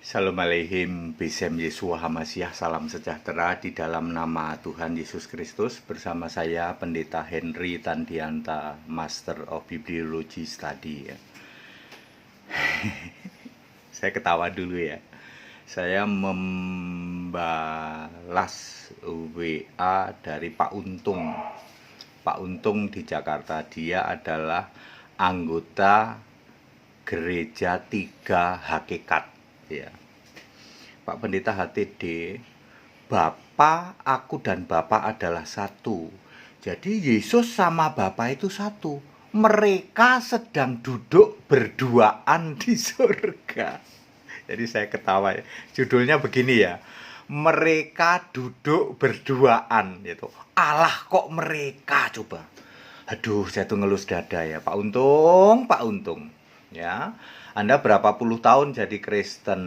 Shalom Aleihim, Besem Yesua Hamasyah, salam sejahtera di dalam nama Tuhan Yesus Kristus. Bersama saya Pendeta Henry Tandianta, Master of Bibliology Study. Saya ketawa dulu ya. Saya membalas WA dari Pak Untung. Pak Untung di Jakarta, dia adalah anggota Gereja Tiga Hakikat. Ya. Pak Pendeta HTD, Bapa, aku dan Bapa adalah satu. Jadi Yesus sama Bapa itu satu. Mereka sedang duduk berduaan di surga. Jadi saya ketawa ya. Judulnya begini ya. Mereka duduk berduaan gitu. Allah kok mereka coba. Aduh, saya tuh ngelus dada ya. Pak Untung. Ya. Anda berapa puluh tahun jadi Kristen,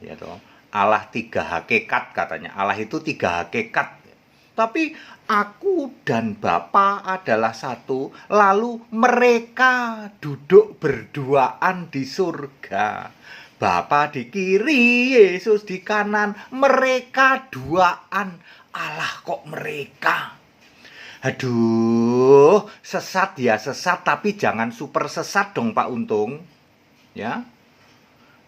ya toh? Allah tiga hakikat katanya. Allah itu tiga hakikat. Tapi aku dan Bapa adalah satu, lalu mereka duduk berduaan di surga. Bapa di kiri, Yesus di kanan, mereka duaan. Allah kok mereka? Aduh, sesat ya sesat, tapi jangan super sesat dong Pak Untung. Ya,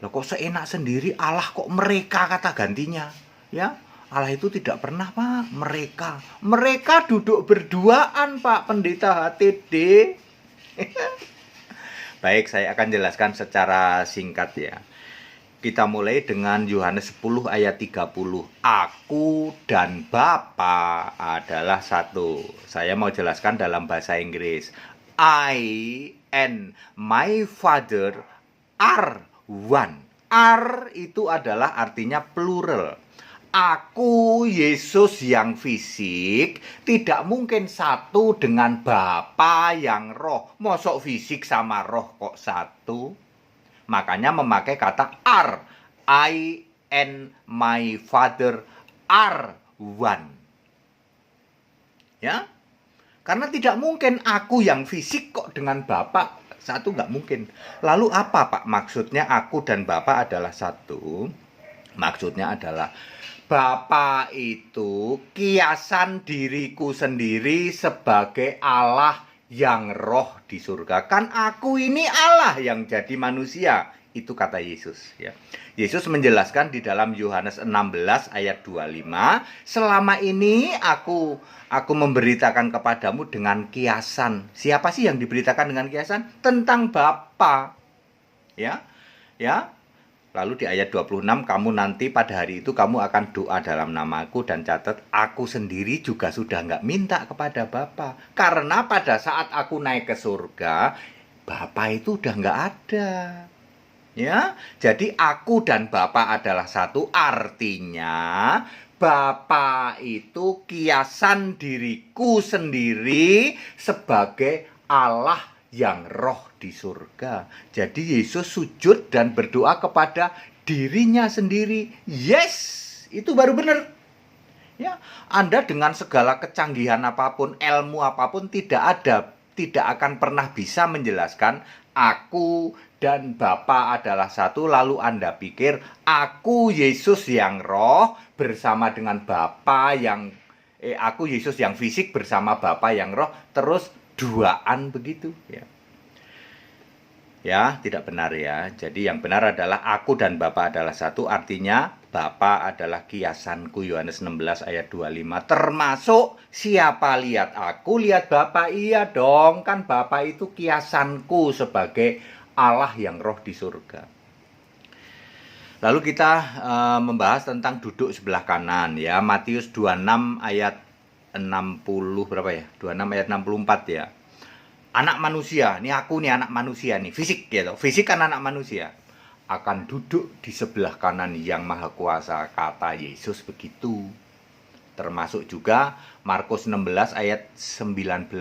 loh kok seenak sendiri Allah kok mereka kata gantinya, ya Allah itu tidak pernah Pak, mereka duduk berduaan Pak Pendeta HTD. Baik, saya akan jelaskan secara singkat ya. Kita mulai dengan Yohanes 10 ayat 30. Aku dan Bapa adalah satu. Saya mau jelaskan dalam bahasa Inggris. I and my Father are one. Are itu adalah artinya plural. Aku, Yesus yang fisik, tidak mungkin satu dengan Bapa yang roh. Mosok fisik sama roh kok satu? Makanya memakai kata are. I and my Father are one. Ya? Karena tidak mungkin aku yang fisik kok dengan Bapa satu, nggak mungkin. Lalu apa Pak maksudnya aku dan Bapa adalah satu? Maksudnya adalah Bapa itu kiasan diriku sendiri sebagai Allah yang roh di surga. Kan aku ini Allah yang jadi manusia. Itu kata Yesus ya. Yesus menjelaskan di dalam Yohanes 16 ayat 25, selama ini aku memberitakan kepadamu dengan kiasan. Siapa sih yang diberitakan dengan kiasan? Tentang Bapa. Ya. Ya. Lalu di ayat 26, kamu nanti pada hari itu kamu akan doa dalam namaku, dan catat aku sendiri juga sudah nggak minta kepada Bapa. Karena pada saat aku naik ke surga, Bapa itu udah nggak ada. Ya, jadi aku dan Bapa adalah satu, artinya Bapa itu kiasan diriku sendiri sebagai Allah yang roh di surga. Jadi Yesus sujud dan berdoa kepada dirinya sendiri. Yes, itu baru benar. Ya, Anda dengan segala kecanggihan apapun, ilmu apapun tidak akan pernah bisa menjelaskan aku dan Bapa adalah satu, lalu Anda pikir aku Yesus yang roh bersama dengan Bapa yang aku Yesus yang fisik bersama Bapa yang roh terus duaan begitu ya. Ya, tidak benar ya. Jadi yang benar adalah aku dan Bapa adalah satu, artinya Bapa adalah kiasanku. Yohanes 16 ayat 25. Termasuk siapa lihat aku, lihat Bapa. Iya dong, kan Bapa itu kiasanku sebagai Allah yang roh di surga. Lalu kita membahas tentang duduk sebelah kanan ya. Matius 26 ayat 60 berapa ya? 26 ayat 64 ya. Anak manusia, ini aku nih anak manusia nih, fisik gitu. Fisik kan anak manusia. Akan duduk di sebelah kanan yang maha kuasa, kata Yesus begitu. Termasuk juga Markus 16 ayat 19.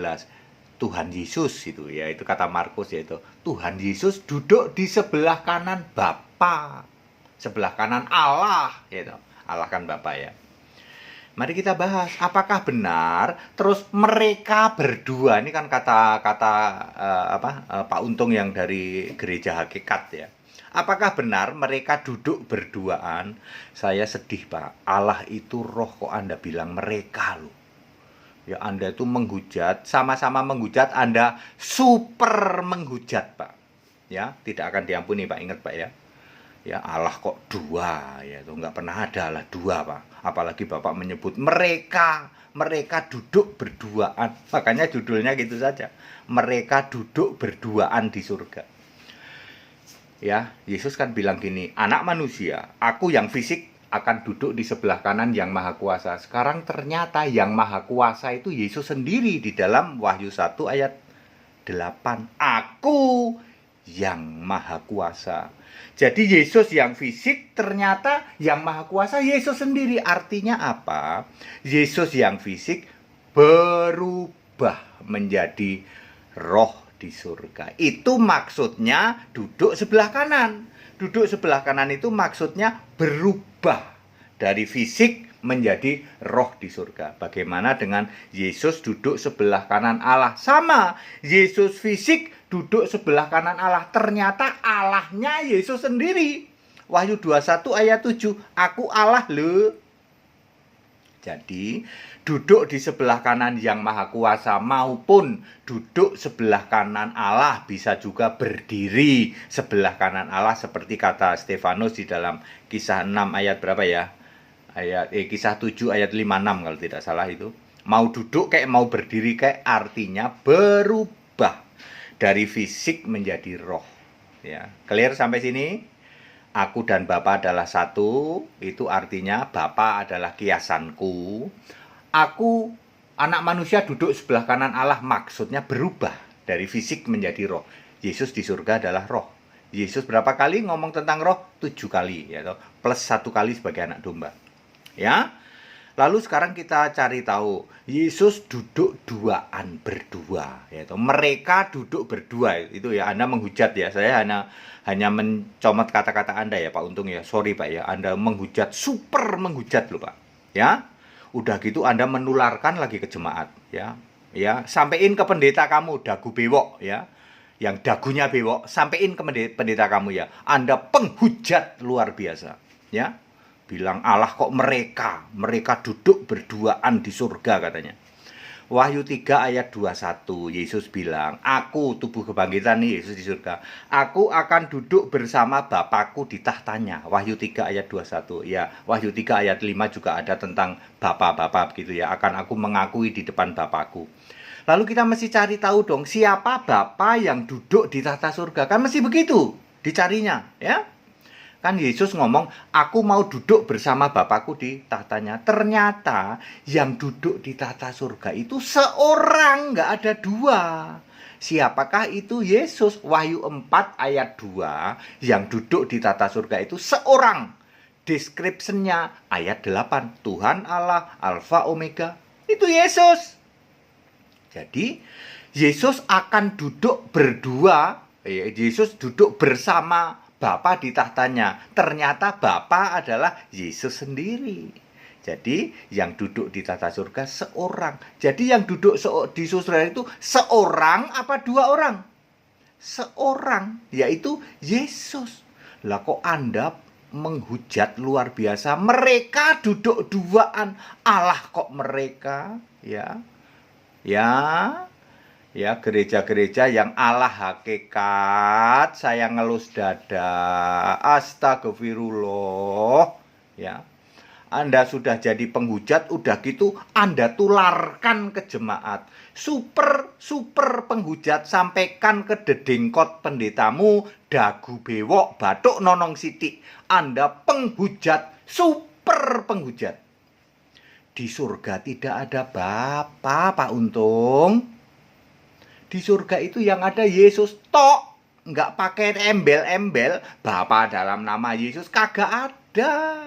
Tuhan Yesus itu ya, itu kata Markus yaitu Tuhan Yesus duduk di sebelah kanan Bapa. Sebelah kanan Allah gitu. Allah kan Bapa ya. Mari kita bahas, apakah benar terus mereka berdua, ini kan kata Pak Untung yang dari Gereja Hakikat ya. Apakah benar mereka duduk berduaan? Saya sedih, Pak. Allah itu roh, kok Anda bilang mereka loh. Ya, Anda itu menghujat, sama-sama menghujat, Anda super menghujat, Pak. Ya, tidak akan diampuni, Pak. Ingat, Pak, ya. Ya, Allah kok dua, ya itu nggak pernah ada Allah dua, Pak. Apalagi Bapak menyebut mereka duduk berduaan. Makanya judulnya gitu saja. Mereka duduk berduaan di surga. Ya, Yesus kan bilang gini, anak manusia, aku yang fisik akan duduk di sebelah kanan yang maha kuasa. Sekarang ternyata yang maha kuasa itu Yesus sendiri di dalam Wahyu 1 ayat 8. Aku yang maha kuasa. Jadi Yesus yang fisik, ternyata yang maha kuasa Yesus sendiri. Artinya apa? Yesus yang fisik berubah menjadi roh di surga. Itu maksudnya duduk sebelah kanan. Duduk sebelah kanan itu maksudnya berubah dari fisik menjadi roh di surga. Bagaimana dengan Yesus duduk sebelah kanan Allah? Sama, Yesus fisik duduk sebelah kanan Allah. Ternyata Allahnya Yesus sendiri. Wahyu 21 ayat 7, aku Allah loh. Jadi, duduk di sebelah kanan yang maha kuasa maupun duduk sebelah kanan Allah, bisa juga berdiri sebelah kanan Allah seperti kata Stefanus di dalam kisah 6 ayat berapa ya? Kisah 7 ayat 56 kalau tidak salah itu. Mau duduk kayak mau berdiri kayak, artinya berubah dari fisik menjadi roh. Ya, clear sampai sini? Aku dan Bapa adalah satu, itu artinya Bapa adalah kiasanku. Aku, anak manusia duduk sebelah kanan Allah, maksudnya berubah dari fisik menjadi roh. Yesus di surga adalah roh. Yesus berapa kali ngomong tentang roh? 7 kali, ya, plus 1 kali sebagai anak domba. Ya, lalu sekarang kita cari tahu, Yesus duduk duaan, berdua, yaitu mereka duduk berdua. Itu ya, Anda menghujat ya, saya hanya mencomot kata-kata Anda ya Pak Untung ya, sorry Pak ya, Anda menghujat, super menghujat loh Pak, ya. Udah gitu Anda menularkan lagi ke jemaat, ya, sampein ke pendeta kamu, dagu bewok ya, yang dagunya bewok, sampein ke pendeta kamu ya, Anda penghujat luar biasa, ya. Bilang Allah kok mereka duduk berduaan di surga katanya. Wahyu 3 ayat 21, Yesus bilang, aku tubuh kebangkitan nih, Yesus di surga. Aku akan duduk bersama Bapakku di tahtanya. Wahyu 3 ayat 21. Ya, Wahyu 3 ayat 5 juga ada tentang Bapa-Bapa gitu ya. Akan aku mengakui di depan Bapakku. Lalu kita mesti cari tahu dong, siapa Bapa yang duduk di tahta surga. Kan mesti begitu dicarinya, ya. Kan Yesus ngomong, aku mau duduk bersama Bapakku di tahtanya. Ternyata yang duduk di tahta surga itu seorang, nggak ada dua. Siapakah itu? Yesus. Wahyu 4 ayat 2, yang duduk di tahta surga itu seorang. Deskripsinya ayat 8, Tuhan Allah, Alfa Omega. Itu Yesus. Jadi Yesus akan duduk berdua, Yesus duduk bersama Bapa di tahtanya. Ternyata Bapa adalah Yesus sendiri. Jadi yang duduk di tahta surga seorang. Jadi yang duduk di surga itu seorang apa dua orang? Seorang, yaitu Yesus. Lah kok Anda menghujat luar biasa? Mereka duduk duaan. Allah kok mereka? Ya, gereja-gereja yang Allah hakikat, saya ngelus dada, astagfirullah, ya. Anda sudah jadi penghujat, udah gitu Anda tularkan ke jemaat. Super penghujat, sampaikan ke dedengkot pendetamu, dagu bewok, batuk nonong sitik. Anda penghujat, super penghujat. Di surga tidak ada Bapa, Pak Untung. Di surga itu yang ada Yesus tok, nggak pakai embel-embel Bapa dalam nama Yesus, kagak ada.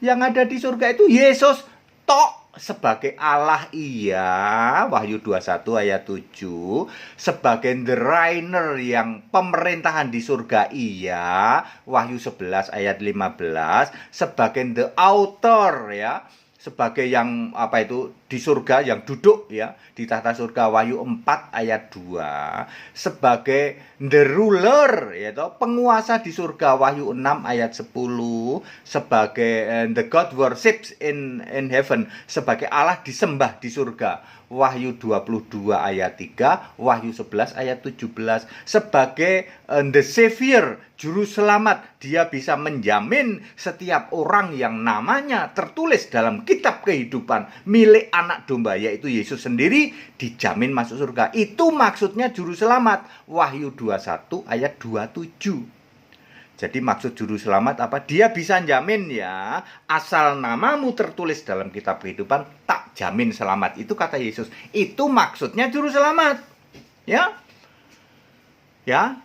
Yang ada di surga itu Yesus tok sebagai Allah, iya, Wahyu 21 ayat 7, sebagai the reigner yang pemerintahan di surga, iya, Wahyu 11 ayat 15, sebagai the author, ya, sebagai yang di surga, yang duduk ya di tahta surga, Wahyu 4 ayat 2, sebagai the ruler, yaitu penguasa di surga, Wahyu 6 ayat 10, sebagai the God worships in heaven, sebagai Allah disembah di surga, Wahyu 22 ayat 3, Wahyu 11 ayat 17, sebagai the savior, juru selamat, dia bisa menjamin setiap orang yang namanya tertulis dalam kitab kehidupan milik anak domba, yaitu Yesus sendiri, dijamin masuk surga. Itu maksudnya juru selamat, Wahyu 21 ayat 27. Jadi maksud juru selamat apa? Dia bisa jamin ya, asal namamu tertulis dalam kitab kehidupan, tak jamin selamat. Itu kata Yesus. Itu maksudnya juru selamat. Ya. Ya.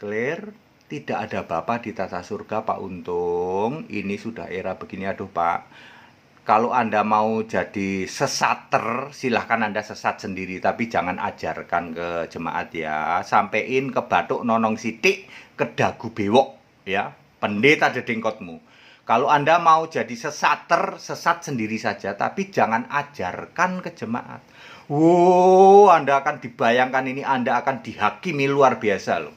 Clear? Tidak ada Bapa di tata surga, Pak Untung. Ini sudah era begini, aduh Pak. Kalau Anda mau jadi sesater, silahkan Anda sesat sendiri, tapi jangan ajarkan ke jemaat ya. Sampein ke batuk nonong sitik, ke dagu bewok ya. Pendeta dedengkotmu. Kalau Anda mau jadi sesater, sesat sendiri saja, tapi jangan ajarkan ke jemaat. Wow, Anda akan dibayangkan ini, Anda akan dihakimi luar biasa loh.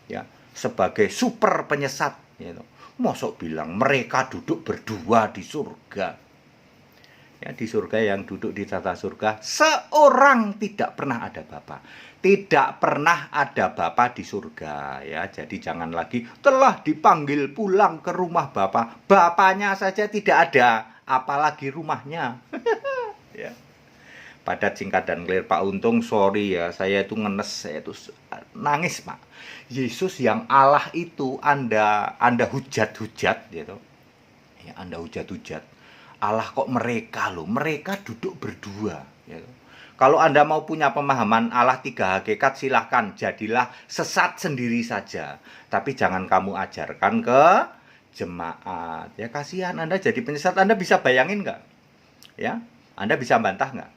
Ya, sebagai super penyesat gitu. Mosok bilang mereka duduk berdua di surga. Ya, di surga yang duduk di tata surga seorang tidak pernah ada Bapa. Tidak pernah ada Bapa di surga ya. Jadi jangan lagi telah dipanggil pulang ke rumah Bapa. Bapaknya saja tidak ada, apalagi rumahnya. Ya. Padat, singkat, dan clear. Pak Untung, sorry ya, saya itu ngenes, saya itu nangis Pak. Yesus yang Allah itu Anda hujat-hujat gitu. Ya, Anda hujat-hujat. Allah kok mereka loh, mereka duduk berdua gitu. Kalau Anda mau punya pemahaman Allah tiga hakikat, silahkan jadilah sesat sendiri saja. Tapi jangan kamu ajarkan ke jemaat. Ya kasihan Anda jadi penyesat. Anda bisa bayangin nggak? Ya, Anda bisa bantah nggak?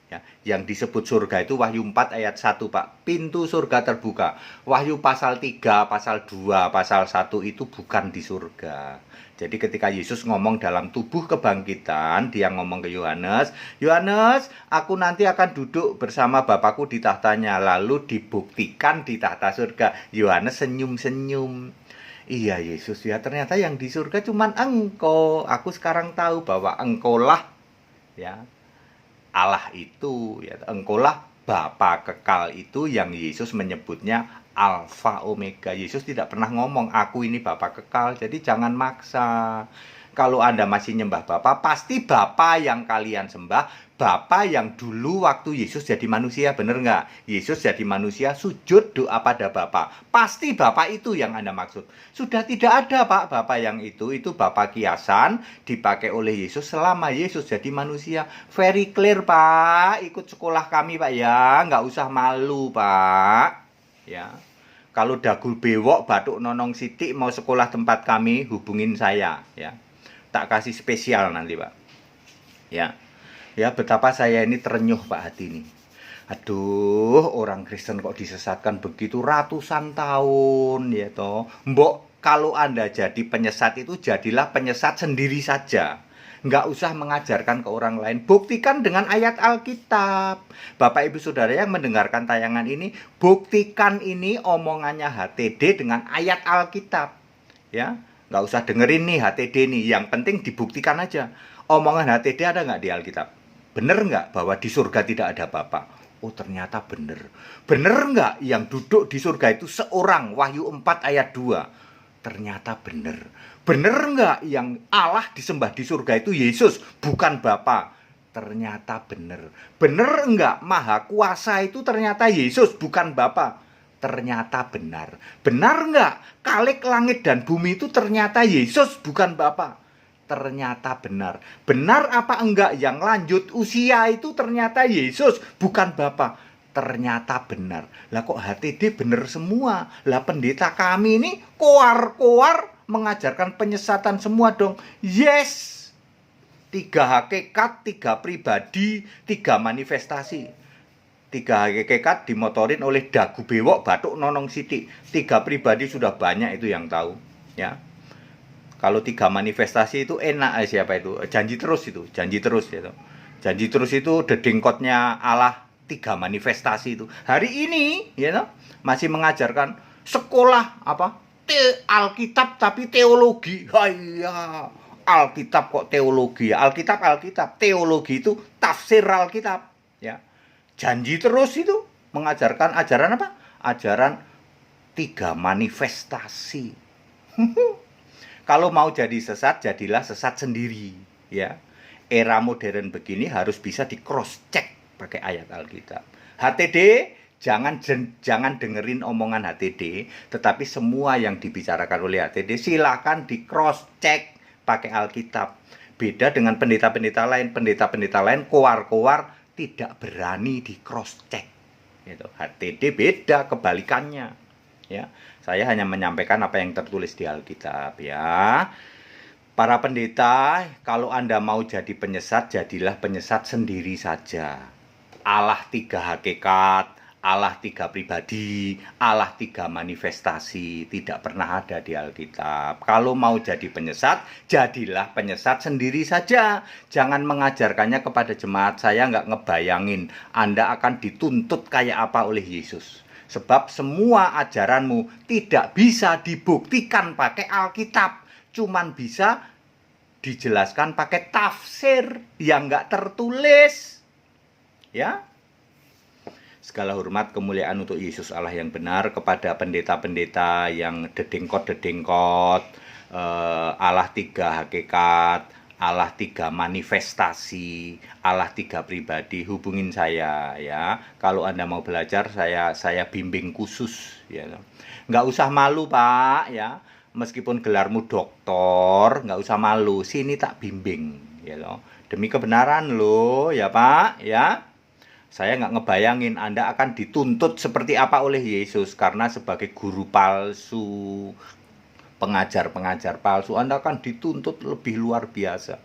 Ya, yang disebut surga itu Wahyu 4 ayat 1 Pak. Pintu surga terbuka. Wahyu pasal 3, pasal 2, pasal 1 itu bukan di surga. Jadi ketika Yesus ngomong dalam tubuh kebangkitan, dia ngomong ke Yohanes, Yohanes, aku nanti akan duduk bersama Bapakku di tahtanya. Lalu dibuktikan di tahta surga. Yohanes senyum-senyum. Iya Yesus ya, ternyata yang di surga cuman engkau. Aku sekarang tahu bahwa engkaulah ya Allah itu ya, engkaulah Bapa kekal itu yang Yesus menyebutnya Alfa Omega. Yesus tidak pernah ngomong aku ini Bapa kekal. Jadi jangan maksa. Kalau Anda masih nyembah Bapa, pasti Bapa yang kalian sembah Bapa yang dulu waktu Yesus jadi manusia, bener nggak? Yesus jadi manusia, sujud doa pada Bapa. Pasti Bapa itu yang Anda maksud. Sudah tidak ada Pak Bapa yang itu Bapa kiasan dipakai oleh Yesus selama Yesus jadi manusia. Very clear Pak, ikut sekolah kami Pak ya, nggak usah malu Pak. Ya, kalau dagu bewok, batuk nonong sitik mau sekolah tempat kami, hubungin saya ya. Tak kasih spesial nanti Pak. Ya. Ya, betapa saya ini terenyuh Pak hati ini. Aduh, orang Kristen kok disesatkan begitu ratusan tahun ya toh. Mbok, kalau Anda jadi penyesat itu jadilah penyesat sendiri saja. Nggak usah mengajarkan ke orang lain. Buktikan dengan ayat Alkitab. Bapak Ibu Saudara yang mendengarkan tayangan ini, buktikan ini omongannya HTD dengan ayat Alkitab. Ya, nggak usah dengerin nih HTD nih. Yang penting dibuktikan aja. Omongan HTD ada nggak di Alkitab? Bener nggak bahwa di surga tidak ada Bapa? Oh ternyata bener. Bener nggak yang duduk di surga itu seorang? Wahyu 4 ayat 2. Ternyata bener. Bener nggak yang Allah disembah di surga itu Yesus, bukan Bapa? Ternyata bener. Bener nggak Maha Kuasa itu ternyata Yesus, bukan Bapa? Ternyata benar. Benar nggak Khalik langit dan bumi itu ternyata Yesus, bukan Bapa? Ternyata benar. Benar apa enggak yang lanjut usia itu ternyata Yesus, bukan Bapa? Ternyata benar. Lah kok HTD benar semua? Lah pendeta kami ini koar-koar mengajarkan penyesatan semua dong. Yes. 3 hakikat, 3 pribadi, 3 manifestasi. 3 hakikat dimotorin oleh dagu bewok, batuk nonong sidik. 3 pribadi sudah banyak itu yang tahu, ya. Kalau 3 manifestasi itu enak siapa itu? Janji terus itu, janji terus gitu. Janji terus itu dedengkotnya Allah 3 manifestasi itu. Hari ini ya know, masih mengajarkan sekolah apa? Alkitab tapi teologi. Haiya, Alkitab kok teologi ya? Alkitab, teologi itu tafsir Alkitab ya. Janji terus itu mengajarkan ajaran apa? Ajaran 3 manifestasi. Kalau mau jadi sesat, jadilah sesat sendiri ya. Era modern begini harus bisa di cross check pakai ayat Alkitab. HTD jangan dengerin omongan HTD, tetapi semua yang dibicarakan oleh HTD silakan di cross check pakai Alkitab. Beda dengan pendeta-pendeta lain koar-koar tidak berani di cross check. Gitu. HTD beda kebalikannya. Ya, saya hanya menyampaikan apa yang tertulis di Alkitab ya. Para pendeta, kalau Anda mau jadi penyesat, jadilah penyesat sendiri saja. Allah 3 hakikat, Allah 3 pribadi, Allah 3 manifestasi, tidak pernah ada di Alkitab. Kalau mau jadi penyesat, jadilah penyesat sendiri saja. Jangan mengajarkannya kepada jemaat. Saya nggak ngebayangin Anda akan dituntut kayak apa oleh Yesus. Sebab semua ajaranmu tidak bisa dibuktikan pakai Alkitab. Cuman bisa dijelaskan pakai tafsir yang nggak tertulis. Ya. Segala hormat kemuliaan untuk Yesus Allah yang benar, kepada pendeta-pendeta yang dedengkot, Allah 3 hakikat, Allah 3 manifestasi, Allah 3 pribadi, hubungin saya ya. Kalau Anda mau belajar, saya bimbing khusus ya. Nggak usah malu Pak ya. Meskipun gelarmu doktor, nggak usah malu, sini tak bimbing ya loh. Demi kebenaran loh ya Pak ya. Saya nggak ngebayangin Anda akan dituntut seperti apa oleh Yesus, karena sebagai guru palsu, pengajar-pengajar palsu, Anda akan dituntut lebih luar biasa,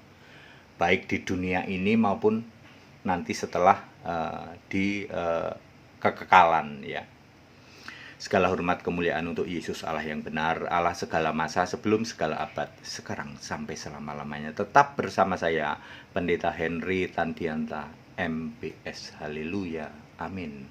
baik di dunia ini maupun nanti setelah di kekekalan ya. Segala hormat kemuliaan untuk Yesus Allah yang benar, Allah segala masa, sebelum segala abad, sekarang sampai selama-lamanya. Tetap bersama saya, Pendeta Henry Tandianta, MBS. Haleluya. Amin.